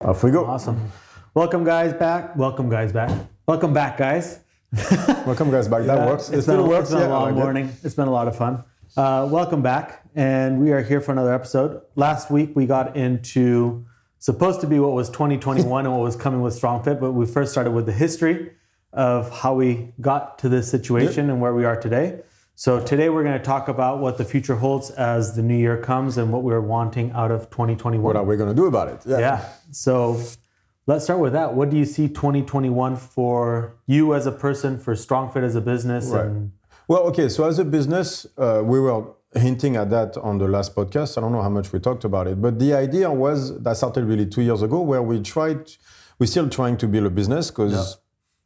Off we go. Awesome. Welcome back. Welcome back, guys. Welcome guys back. That works. It still works. It's been a long morning. It's been a lot of fun. Welcome back. And we are here for another episode. Last week we got into supposed to be what was 2021 and what was coming with StrongFit, but we first started with the history of how we got to this situation and where we are today. So today we're going to talk about what the future holds as the new year comes and what we're wanting out of 2021. What are we going to do about it? Yeah. So let's start with that. What do you see 2021 for you as a person, for StrongFit as a business? Right. Well, okay. So as a business, we were hinting at that on the last podcast. I don't know how much we talked about it, but the idea was that started really 2 years ago, where we're still trying to build a business because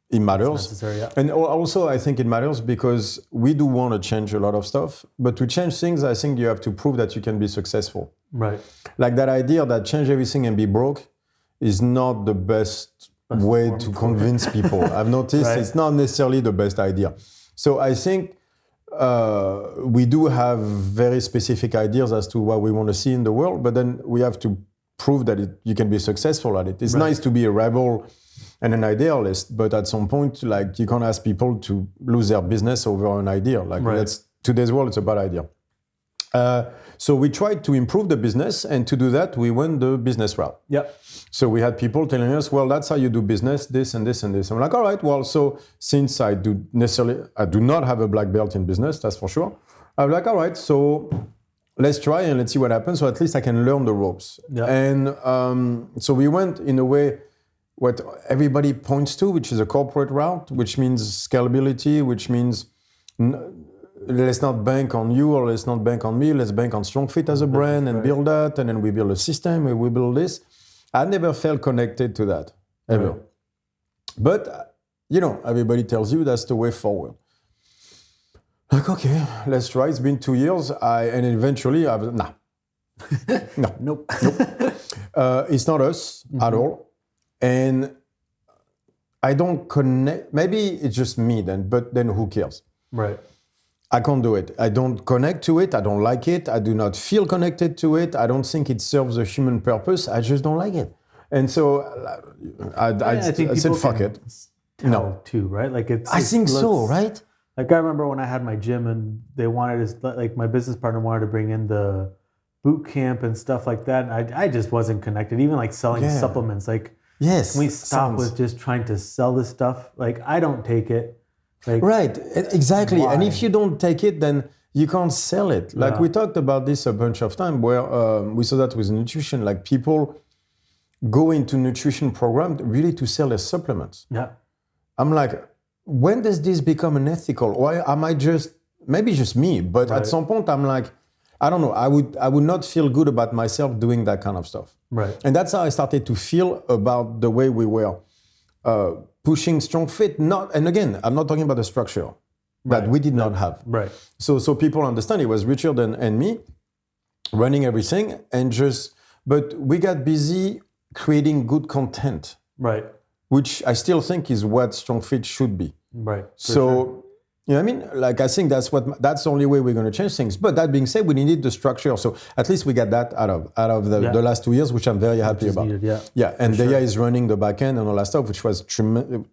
it matters. And also I think it matters because we do want to change a lot of stuff, but to change things, I think you have to prove that you can be successful. Right. Like that idea that change everything and be broke is not the best way to convince people. I've noticed It's not necessarily the best idea. So I think we do have very specific ideas as to what we want to see in the world, but then we have to prove that you can be successful at it. It's nice to be a rebel and an idealist, but at some point, like, you can't ask people to lose their business over an idea. Like, today's world, it's a bad idea. So we tried to improve the business, and to do that, we went the business route. Yep. So we had people telling us, well, that's how you do business, this and this and this. I'm like, all right, well, so since I do not have a black belt in business, that's for sure. I'm like, all right, so let's try and let's see what happens. So at least I can learn the ropes. Yep. And so we went in a way what everybody points to, which is a corporate route, which means scalability, which means let's not bank on you or let's not bank on me, let's bank on StrongFit as a brand and build that, and then we build a system and we build this. I never felt connected to that, ever. Right. But, everybody tells you that's the way forward. Like, okay, let's try. It's been 2 years. And eventually I was, Nope. It's not us at all. And I don't connect. Maybe it's just me then, but then who cares? Right. I can't do it. I don't connect to it. I don't like it. I do not feel connected to it. I don't think it serves a human purpose. I just don't like it. And so I said, fuck it. No, too, right? Like I think so, right? Like I remember when I had my gym and they wanted to, like my business partner wanted to bring in the boot camp and stuff like that. And I just wasn't connected. Even like selling supplements. Like, yes, can we stop with just trying to sell this stuff? Like I don't take it. Like, right, exactly. Why? And if you don't take it, then you can't sell it. Like we talked about this a bunch of times where we saw that with nutrition. Like people go into nutrition programs really to sell their supplements. Yeah. I'm like, when does this become unethical? Or am I maybe just me, but at some point I'm like, I don't know, I would not feel good about myself doing that kind of stuff. Right. And that's how I started to feel about the way we were pushing StrongFit. And again, I'm not talking about the structure that we did not have. Right. So people understand it was Richard and me running everything but we got busy creating good content. Right. Which I still think is what StrongFit should be. Right. So, you know what I mean? Like, I think that's the only way we're going to change things. But that being said, we needed the structure. So at least we got that out of the last 2 years, which I'm very happy about. Needed, and Deya is running the back end and all that stuff, which was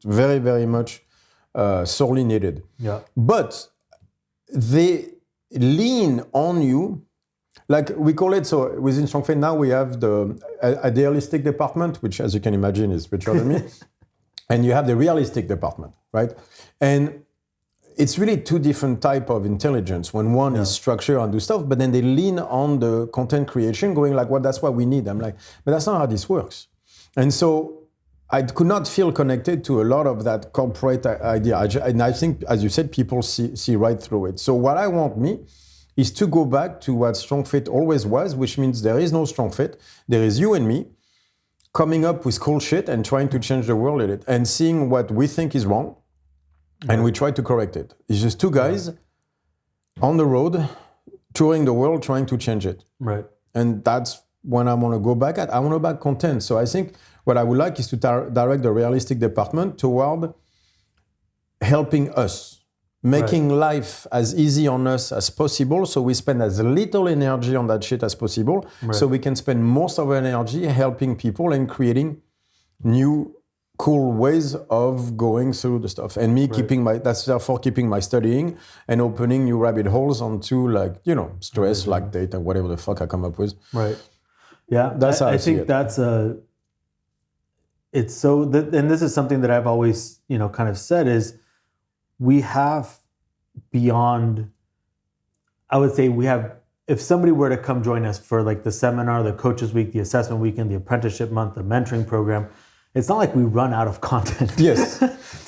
very, very much sorely needed. Yeah. But they lean on you. Like we call it, so within StrongFit now we have the idealistic department, which as you can imagine is Richard and me. And you have the realistic department, right? And it's really two different type of intelligence. When one is structure and do stuff, but then they lean on the content creation going like, well, that's what we need. I'm like, but that's not how this works. And so I could not feel connected to a lot of that corporate idea. And I think, as you said, people see right through it. So what I want is to go back to what StrongFit always was, which means there is no StrongFit. There is you and me coming up with cool shit and trying to change the world in it and seeing what we think is wrong. And we try to correct it. It's just two guys on the road, touring the world, trying to change it. Right. And that's when I want to go back at. I want to back content. So I think what I would like is to direct the realistic department toward helping us making life as easy on us as possible, so we spend as little energy on that shit as possible, so we can spend most of our energy helping people and creating new cool ways of going through the stuff. And me that's therefore keeping my studying and opening new rabbit holes onto like, you know, stress, lactate, and whatever the fuck I come up with. Right. Yeah. That's how I see think it. that's it's so, and this is something that I've always, you know, kind of said is we have beyond, I would say we have, if somebody were to come join us for like the seminar, the coaches week, the assessment weekend, the apprenticeship month, the mentoring program, it's not like we run out of content. Yes.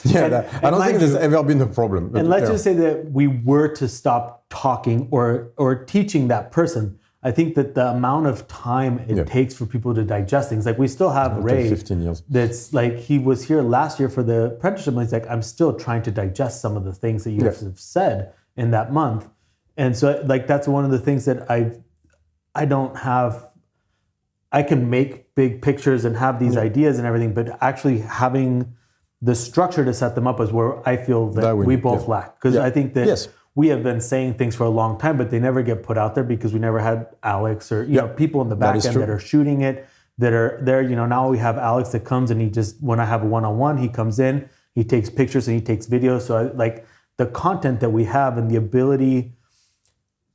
Yeah. I don't think there's ever been a problem. And let's just say that we were to stop talking or teaching that person, I think that the amount of time it takes for people to digest things, like we still have Ray, 15 years. That's like, he was here last year for the apprenticeship, and he's like, I'm still trying to digest some of the things that you guys have said in that month. And so like, that's one of the things that I don't have, I can make big pictures and have these ideas and everything, but actually having the structure to set them up is where I feel that we both lack. Because I think that we have been saying things for a long time, but they never get put out there because we never had Alex or you know, people in the back end that are shooting it, that are there. You know, now we have Alex that comes and he just, when I have a one-on-one, he comes in, he takes pictures and he takes videos. So I like the content that we have and the ability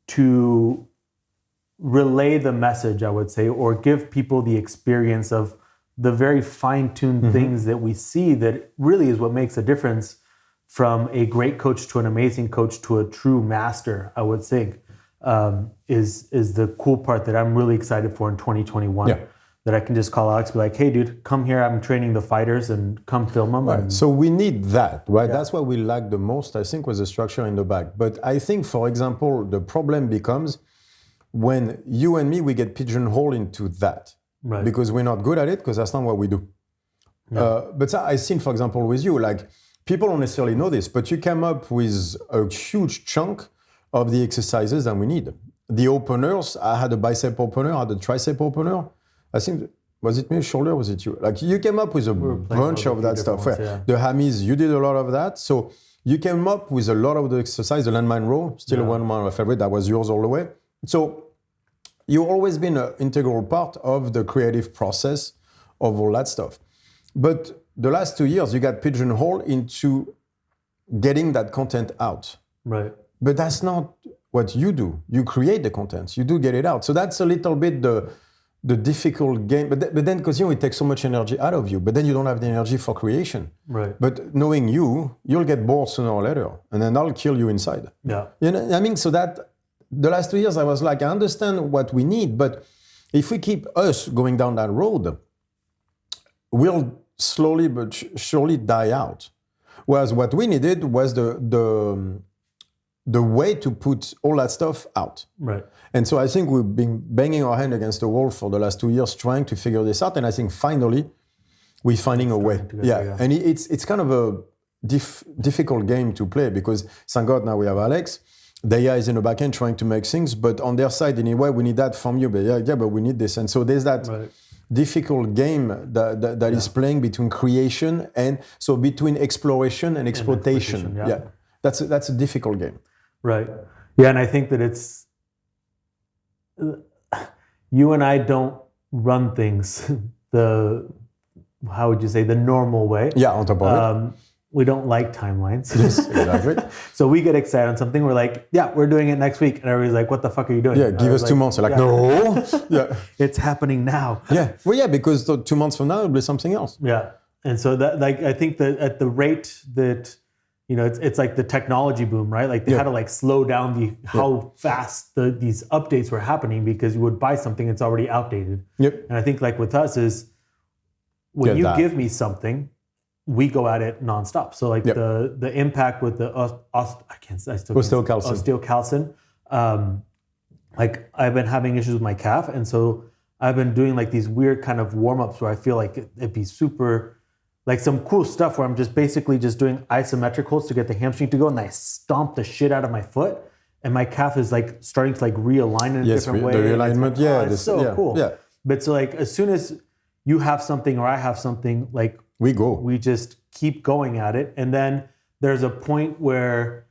to relay the message, I would say, or give people the experience of the very fine-tuned things that we see that really is what makes a difference from a great coach to an amazing coach to a true master, I would think, is the cool part that I'm really excited for in 2021. Yeah. That I can just call Alex, be like, hey, dude, come here. I'm training the fighters and come film them. Right. So we need that, right? Yeah. That's what we lack the most, I think, was the structure in the back. But I think, for example, the problem becomes when you and me, we get pigeonholed into that. Right. Because we're not good at it, because that's not what we do. Yeah. But I've seen, for example, with you, like, people don't necessarily know this, but you came up with a huge chunk of the exercises that we need. The openers, I had a bicep opener, I had a tricep opener. I think, was it me, shoulder, was it you? Like, you came up with a bunch of that stuff. Ones, yeah. The hammies, you did a lot of that. So you came up with a lot of the exercise, the landmine row, still one of my favorite, that was yours all the way. So you've always been an integral part of the creative process of all that stuff. But the last 2 years, you got pigeonholed into getting that content out. Right. But that's not what you do. You create the content. You do get it out. So that's a little bit the difficult game. But then, because it takes so much energy out of you, but then you don't have the energy for creation. Right. But knowing you'll get bored sooner or later, and then I'll kill you inside. Yeah. You know, I mean, so that the last 2 years, I was like, I understand what we need, but if we keep us going down that road, we'll slowly but surely die out. Whereas what we needed was the way to put all that stuff out. Right. And so I think we've been banging our hand against the wall for the last 2 years trying to figure this out. And I think finally we're finding a way. Yeah. And it's kind of a difficult game to play because thank God now we have Alex. Daya is in the back end trying to make things, but on their side anyway, we need that from you. But but we need this. And so there's that difficult game that is playing between creation and so between exploration and exploitation. Yeah. That's a difficult game. Right. Yeah, and I think that it's you and I don't run things the normal way. Yeah, on top of it. We don't like timelines. Yes, exactly. So we get excited on something. We're like, yeah, we're doing it next week. And everybody's like, what the fuck are you doing? Yeah, give us 2 months. You're like, no. Yeah. It's happening now. Yeah. Well, yeah, because 2 months from now, it'll be something else. Yeah. And so that, like, I think that at the rate that, it's like the technology boom, right? Like they had to slow down how fast these updates were happening because you would buy something that's already outdated. Yep. And I think like with us is when you give me something, we go at it nonstop. So like the impact with the osteocalcin, like I've been having issues with my calf, and so I've been doing like these weird kind of warm-ups where I feel like it'd be super, like some cool stuff where I'm just basically just doing isometric holds to get the hamstring to go, and I stomp the shit out of my foot, and my calf is like starting to like realign in a different way. The realignment, it's so cool. Yeah. But so like as soon as you have something or I have something, like we just keep going at it. And then there's a point where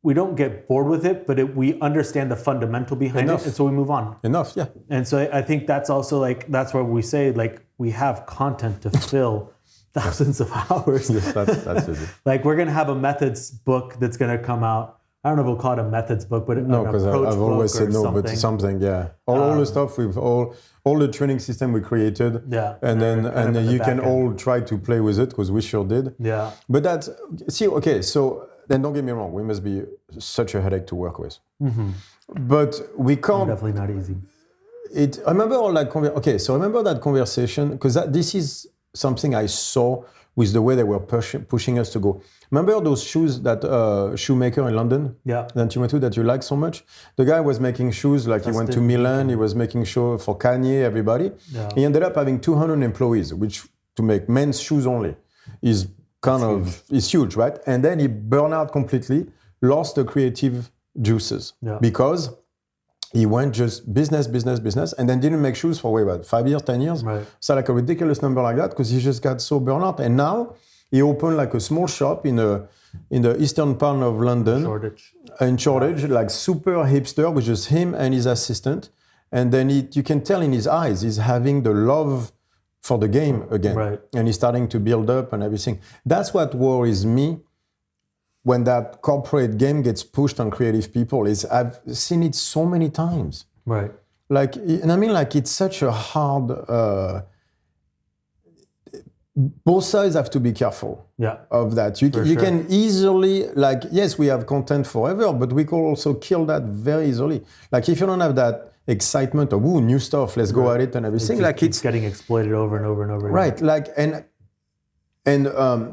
we don't get bored with it, but we understand the fundamental behind Enough. it, and so we move on. Enough, yeah. And so I think that's also like that's where we say like we have content to fill thousands of hours. Yes, that's easy. Like we're gonna have a methods book that's gonna come out. I don't know if we'll call it a methods book, but No, an because approach I've always book said or no, something. but something, yeah. All the stuff with all the training system we created, Yeah, and then kind of in the you back can end. all try to play with it because we sure did. Yeah, But that's okay. So then, don't get me wrong. We must be such a headache to work with, but we can't. definitely not easy. I remember all that. So I remember that conversation because this is something I saw with the way they were pushing us to go. Remember those shoes that shoemaker in London? Yeah. That you went to that you like so much. The guy was making shoes like he went to Milan. He was making shoes for Kanye, everybody. Yeah. He ended up having 200 employees, which to make men's shoes only is is huge, right? And then he burned out completely, lost the creative juices because he went just business, and then didn't make shoes for 5 years, 10 years. Right. So like a ridiculous number like that because he just got so burned out. And now he opened like a small shop in the eastern part of London. In Shoreditch, like super hipster with just him and his assistant. And then you can tell in his eyes, he's having the love for the game again. Right. And he's starting to build up and everything. That's what worries me when that corporate game gets pushed on creative people. I've seen it so many times. Right. Like, and I mean, like, it's such a hard... both sides have to be careful of that. You can easily, like, yes, we have content forever, but we could also kill that very easily. Like, if you don't have that excitement of, ooh, new stuff, let's go at it and everything. It's getting exploited over and over and over again. Right, like, and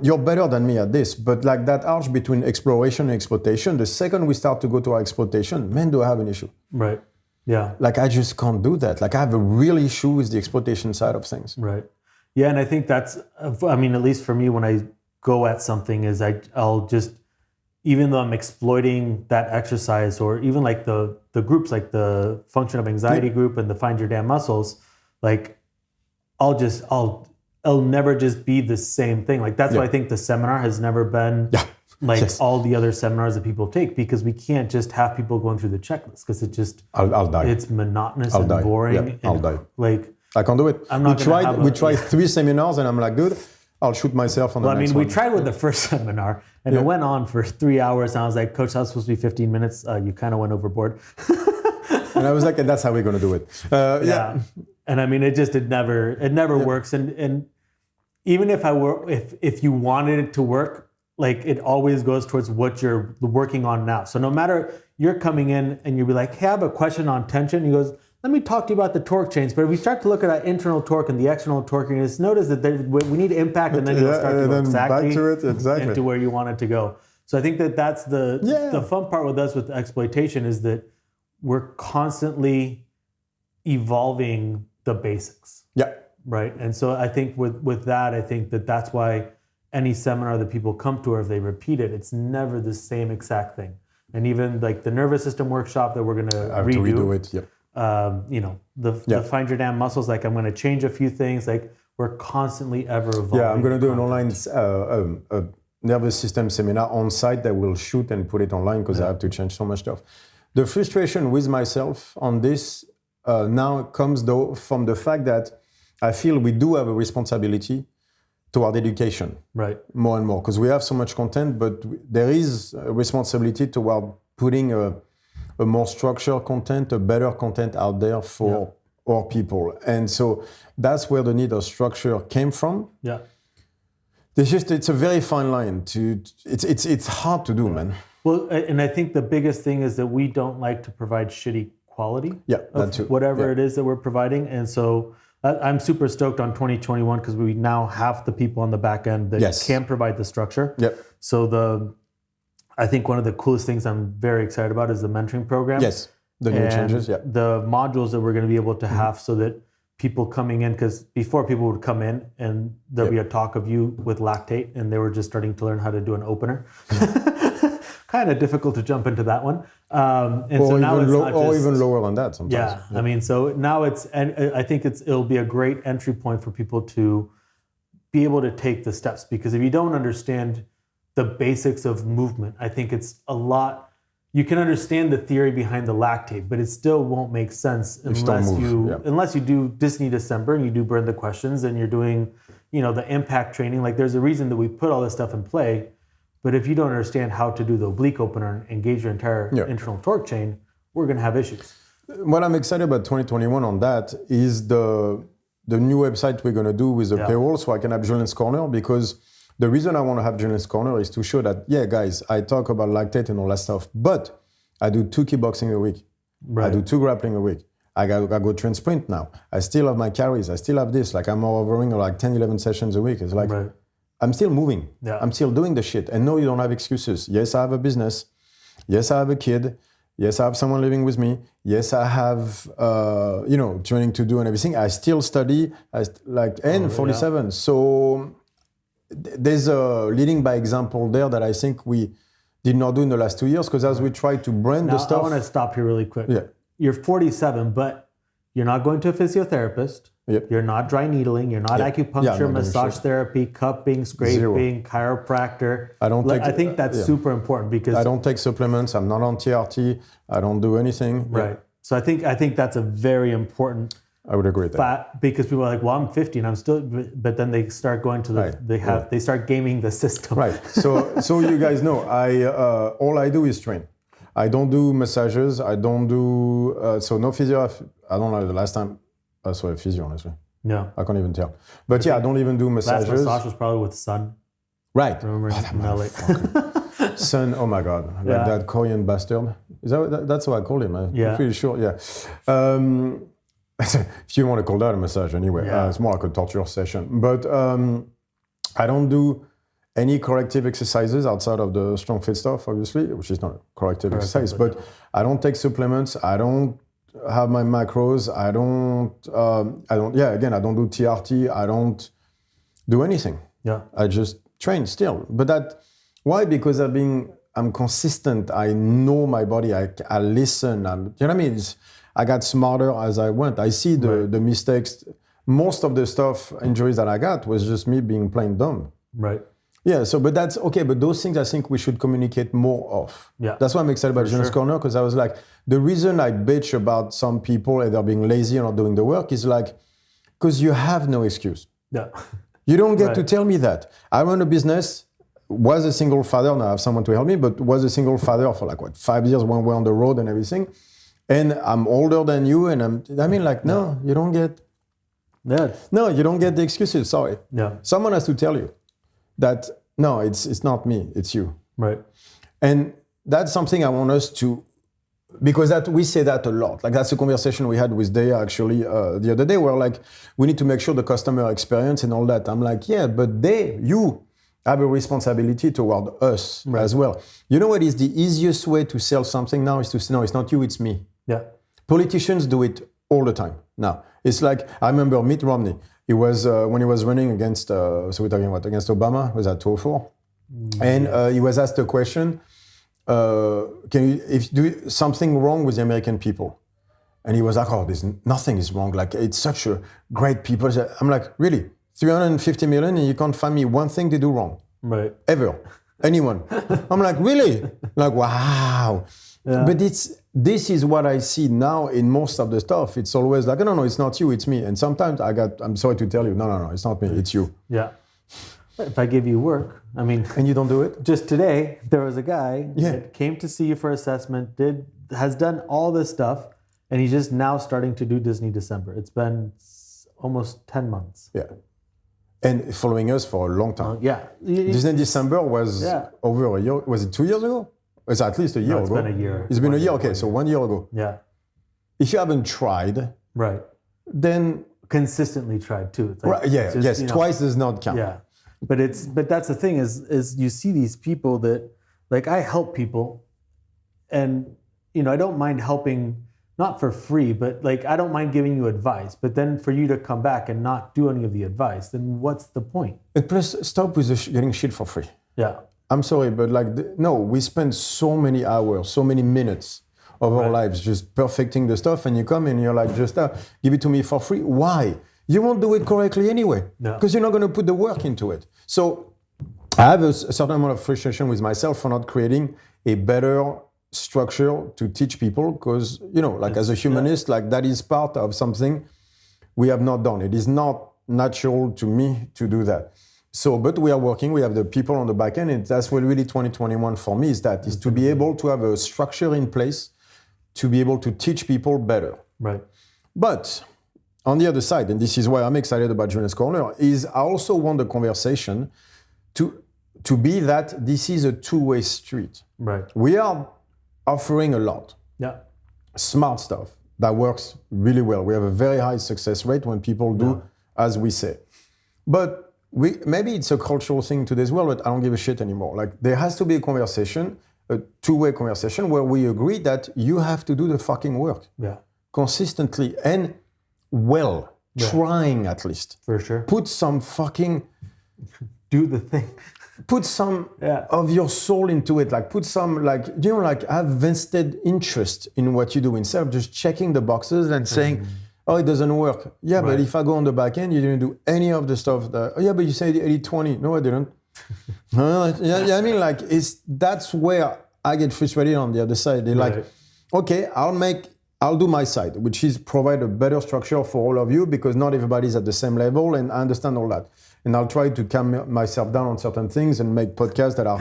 you're better than me at this, but like that arch between exploration and exploitation, the second we start to go to our exploitation, man, do I have an issue. Right, yeah. Like, I just can't do that. Like, I have a real issue with the exploitation side of things. Right. Yeah, and I think that's, I mean, at least for me, when I go at something is I'll just, even though I'm exploiting that exercise or even like the groups, like the function of anxiety group and the Find Your Damn Muscles, like it'll never just be the same thing. Like that's why I think the seminar has never been like all the other seminars that people take, because we can't just have people going through the checklist because it just, I'll die. It's monotonous I'll and die. boring. Yeah, and I'll die. Like, I can't do it. We tried 3 seminars and I'm like, dude, I'll shoot myself on the next one. We tried with the first seminar and it went on for 3 hours. And I was like, Coach, that was supposed to be 15 minutes. You kind of went overboard. And I was like, and that's how we're going to do it. Yeah. And I mean, it never works. And even if you wanted it to work, like it always goes towards what you're working on now. So no matter you're coming in and you'll be like, hey, I have a question on tension. He goes, let me talk to you about the torque chains. But if we start to look at that internal torque and the external torque, you just notice that we need impact, and then you'll start to go exactly into where you want it to go. So I think that's the fun part with us with exploitation is that we're constantly evolving the basics. Yeah. Right. And so I think with that, I think that's why any seminar that people come to, or if they repeat it, it's never the same exact thing. And even like the nervous system workshop that we're going to redo it. Yep. The Find Your Damn Muscles, like I'm going to change a few things. Like we're constantly ever evolving. Yeah, I'm going to do an online nervous system seminar on site that will shoot and put it online because I have to change so much stuff. The frustration with myself on this now comes though from the fact that I feel we do have a responsibility toward education, right? More and more, because we have so much content, but there is a responsibility toward putting a more structured content, a better content out there for our people. And so that's where the need of structure came from. Yeah. It's a very fine line it's hard to do, man. Well, and I think the biggest thing is that we don't like to provide shitty quality that too. Whatever it is that we're providing. And so I'm super stoked on 2021 because we now have the people on the back end that can provide the structure. Yep. So I think one of the coolest things I'm very excited about is the mentoring program. Yes, the new changes, the modules that we're going to be able to have so that people coming in, because before people would come in and there'll be a talk of you with lactate and they were just starting to learn how to do an opener. Kind of difficult to jump into that one. Or even lower than that sometimes. Yeah, I mean, so now I think it'll be a great entry point for people to be able to take the steps, because if you don't understand the basics of movement, I think it's a lot you can understand the theory behind the lactate, but it still won't make sense unless you do Disney December and you do burn the questions and you're doing, the impact training. Like there's a reason that we put all this stuff in play. But if you don't understand how to do the oblique opener and engage your entire internal torque chain, we're going to have issues. What I'm excited about 2021 on that is the new website we're going to do with the paywall, so I can have Julian's Corner, because the reason I want to have Julian's Corner is to show that, guys, I talk about lactate and all that stuff, but I do 2 kickboxing a week. Right. I do 2 grappling a week. I go train sprint now. I still have my carries. I still have this. Like I'm hovering like 10, 11 sessions a week. It's like, I'm still moving. Yeah. I'm still doing the shit. And no, you don't have excuses. Yes, I have a business. Yes, I have a kid. Yes, I have someone living with me. Yes, I have, training to do and everything. I still study. 47. Yeah. So there's a leading by example there that I think we did not do in the last 2 years, because as we try to brand the stuff. I want to stop here really quick. Yeah. You're 47, but you're not going to a physiotherapist. Yep. You're not dry needling. You're not acupuncture, massage therapy, cupping, scraping, chiropractor. I think that's super important, because I don't take supplements. I'm not on TRT. I don't do anything. Right. Yeah. So I think that's a very important. I would agree with that. Because people are like, well, I'm 50 and I'm still, but then they start going to they start gaming the system. Right. So you guys know, all I do is train. I don't do massages. I don't do so no physio. I don't know the last time I saw a physio, honestly. Yeah. I can't even tell. But I don't even do massages. Last massage was probably with Sun. Right. Remember in LA. Sun, oh my God. Like that Korean bastard. Is that's what I call him? I'm pretty sure, yeah. If you want to call that a massage anyway. It's more like a torture session. But I don't do any corrective exercises outside of the strong fit stuff, obviously, which is not a corrective exercise. But I don't take supplements. I don't have my macros. I don't do TRT. I don't do anything. Yeah. I just train still. But why? Because I'm consistent. I know my body. I listen. You know what I mean? I got smarter as I went. I see the mistakes. Most of the injuries that I got was just me being plain dumb. Right. Yeah, but that's okay. But those things I think we should communicate more of. Yeah. That's why I'm excited about Julian's Corner, because I was like, the reason I bitch about some people either being lazy or not doing the work is like, because you have no excuse. Yeah. You don't get to tell me that. I run a business, was a single father, now I have someone to help me, but was a single father for 5 years when we're on the road and everything. And I'm older than you, and you don't get... No, you don't get the excuses, sorry. Yeah. Someone has to tell you that, no, it's not me, it's you. Right. And that's something I want us to, because we say that a lot. Like that's a conversation we had with Daya actually the other day, where we need to make sure the customer experience and all that. I'm like, yeah, but you have a responsibility toward us as well. You know what is the easiest way to sell something now is to say, no, it's not you, it's me. Yeah. Politicians do it all the time now. It's like, I remember Mitt Romney. He was, when he was running against, so we're talking about against Obama, was at 2004. And he was asked a question, do something wrong with the American people? And he was like, nothing is wrong. Like, it's such a great people. I'm like, really? 350 million and you can't find me one thing they do wrong? Right. Ever. Anyone. I'm like, really? Like, wow. Yeah. But this is what I see now in most of the stuff. It's always like, no, it's not you, it's me. And sometimes I'm sorry to tell you, no, it's not me, it's you. Yeah. If I give you work, And you don't do it? Just today, there was a guy that came to see you for assessment, has done all this stuff, and he's just now starting to do Disney December. It's been almost 10 months. Yeah. And following us for a long time. Disney December was over a year. Was it 2 years ago? It's at least a year ago. It's been a year. It's been a year. Okay, so 1 year ago. Yeah. If you haven't tried, then consistently tried too. It's like, twice does not count. Yeah, but that's the thing is you see these people that, like, I help people, and I don't mind helping, not for free, but like I don't mind giving you advice. But then for you to come back and not do any of the advice, then what's the point? And plus, stop with getting shit for free. Yeah. I'm sorry, but we spend so many hours, so many minutes of our lives just perfecting the stuff, and you come and you're like, just give it to me for free. Why? You won't do it correctly anyway, because you're not going to put the work into it. So I have a certain amount of frustration with myself for not creating a better structure to teach people because, like as a humanist, like that is part of something we have not done. It is not natural to me to do that. So, but we are working, we have the people on the back end, and that's what really 2021 for me is to be able to have a structure in place to be able to teach people better. Right. But on the other side, and this is why I'm excited about Genius Corner, is I also want the conversation to be that this is a two-way street. Right. We are offering a lot. Yeah. Smart stuff that works really well. We have a very high success rate when people do as we say. But maybe it's a cultural thing today as well, but I don't give a shit anymore. Like there has to be a conversation, a two-way conversation where we agree that you have to do the fucking work. Yeah. Consistently and well, trying at least. For sure. Put some fucking... Do the thing. Put some of your soul into it. Like put some, have vested interest in what you do instead of just checking the boxes and saying, oh, it doesn't work. Yeah, but if I go on the back end, you didn't do any of the stuff that, but you said 80-20. No, I didn't. I mean, like, that's where I get frustrated on the other side. They're like, okay, I'll do my side, which is provide a better structure for all of you because not everybody's at the same level, and I understand all that. And I'll try to calm myself down on certain things and make podcasts that are,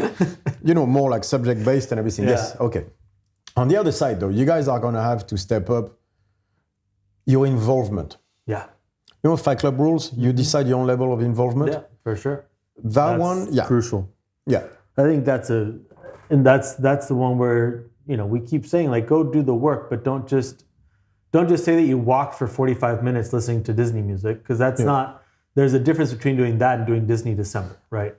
more like subject-based and everything. Yeah. Yes, okay. On the other side, though, you guys are going to have to step up your involvement. Yeah. Fight Club rules, you decide your own level of involvement. Yeah, for sure. That's crucial. Yeah. I think that's the one where, we keep saying, like, go do the work, but don't just say that you walked for 45 minutes listening to Disney music, because that's not... There's a difference between doing that and doing Disney December, right?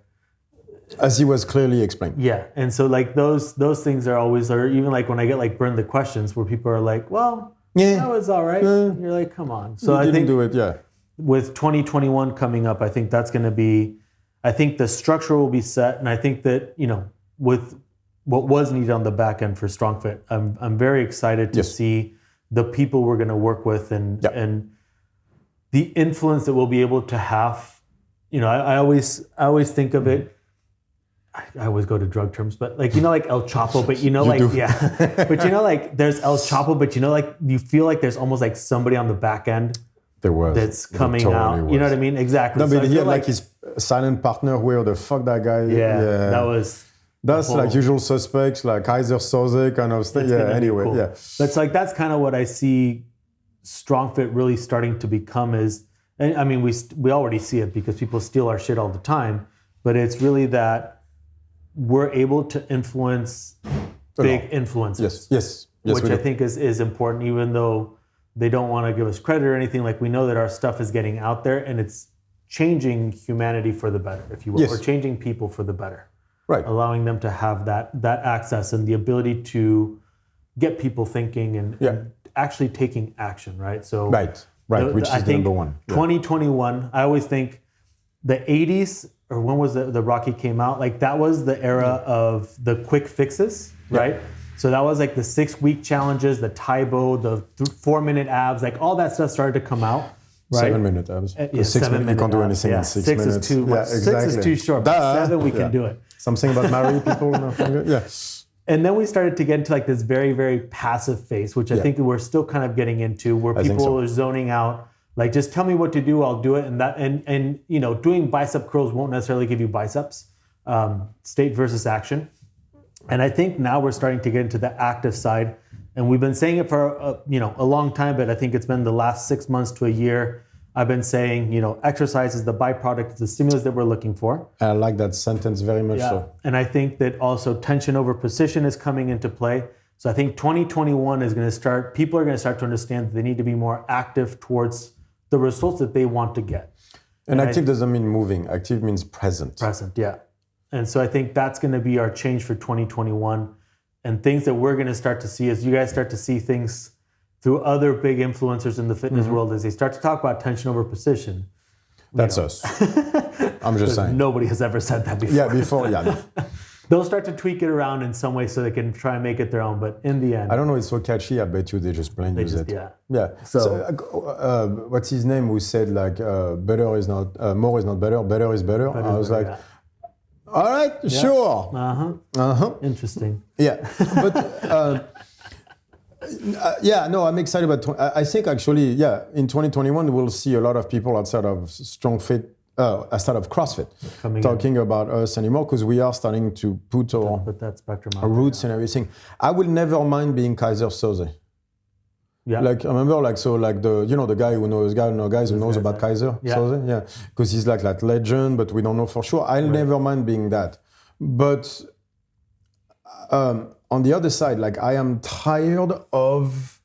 As he was clearly explained. Yeah, and so like those things are always, or even like when I get like Burn the Questions, where people are like, well, that was all right. You're like, come on. So I think do it, with 2021 coming up, I think that's going to be, I think the structure will be set, and I think that, with what was needed on the back end for StrongFit, I'm very excited to see the people we're going to work with and the influence that we'll be able to have. I always think of it, I always go to drug terms, but like, like El Chapo, but but like there's El Chapo, but like you feel like there's almost like somebody on the back end that's coming out. Was. You know what I mean? Exactly. No, but he had like his silent partner, where the fuck that guy. That's like Usual Suspects, like Kaiser Soze kind of stuff. Yeah, anyway, cool. That's kind of what I see StrongFit really starting to become is, and I mean, we already see it because people steal our shit all the time, but it's really that we're able to influence big influencers. Yes, which I think is important, even though they don't want to give us credit or anything. Like, we know that our stuff is getting out there and it's changing humanity for the better, if you will, or changing people for the better. Right. Allowing them to have that access and the ability to get people thinking and actually taking action, right? So right, which is the number one. 2021, I always think the 80s, or when was the Rocky came out, like that was the era of the quick fixes, right? So that was like the 6-week challenges, the Taibo, the 4-minute abs, like all that stuff started to come out. Right? 7-minute abs. 6 minutes, you can't do anything in 6 minutes. Is too much. Exactly. 6 is too short. But 7 we can do it. Something about married people. And then we started to get into like this very, very passive phase, which I think we're still kind of getting into, where people are zoning out. Like, just tell me what to do, I'll do it. And doing bicep curls won't necessarily give you biceps. State versus action. And I think now we're starting to get into the active side. And we've been saying it for a long time, but I think it's been the last 6 months to a year. I've been saying, exercise is the byproduct, it's the stimulus that we're looking for. I like that sentence very much so. And I think that also tension over position is coming into play. So I think 2021 is going to start, people are going to start to understand that they need to be more active towards the results that they want to get. And active doesn't mean moving. Active means present. Present, yeah. And so I think that's going to be our change for 2021. And things that we're going to start to see as you guys start to see things through other big influencers in the fitness world, as they start to talk about tension over position. That's us. I'm just saying. Nobody has ever said that before. Yeah, before. They'll start to tweak it around in some way so they can try and make it their own. But in the end, I don't know. It's so catchy. I bet you they just plain use it. Yeah. So what's his name? Who said like better is not more is not better. Better is better. I was like, All right, sure. Interesting. Yeah, but yeah, no, I'm excited about. I think actually, yeah, in 2021 we'll see a lot of people outside of StrongFit, outside of CrossFit, talking about us anymore because we are starting to put that spectrum out roots and everything. I will never mind being Kaiser Soze. Yeah. Like I remember, like so, like the the guy who knows guys who knows about Kaiser Soze, yeah, because he's like that legend, but we don't know for sure. I'll never mind being that, but. On the other side, like I am tired of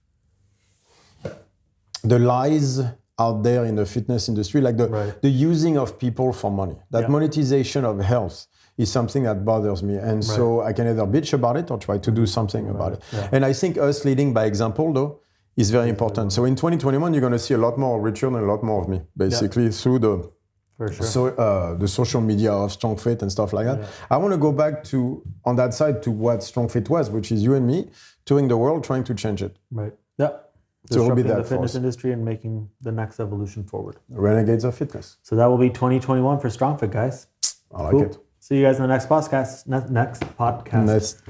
the lies out there in the fitness industry, like the using of people for money. That monetization of health is something that bothers me. And so I can either bitch about it or try to do something about it. Yeah. And I think us leading by example, though, is very important. So in 2021, you're going to see a lot more of Richard and a lot more of me, basically through the the social media of StrongFit and stuff like that. Yeah. I want to go back to, on that side, to what StrongFit was, which is you and me touring the world, trying to change it. Right. Yeah. So it'll be that the fitness industry and making the next evolution forward. Renegades of fitness. So that will be 2021 for StrongFit, guys. I like it. See you guys in the next podcast. Next podcast.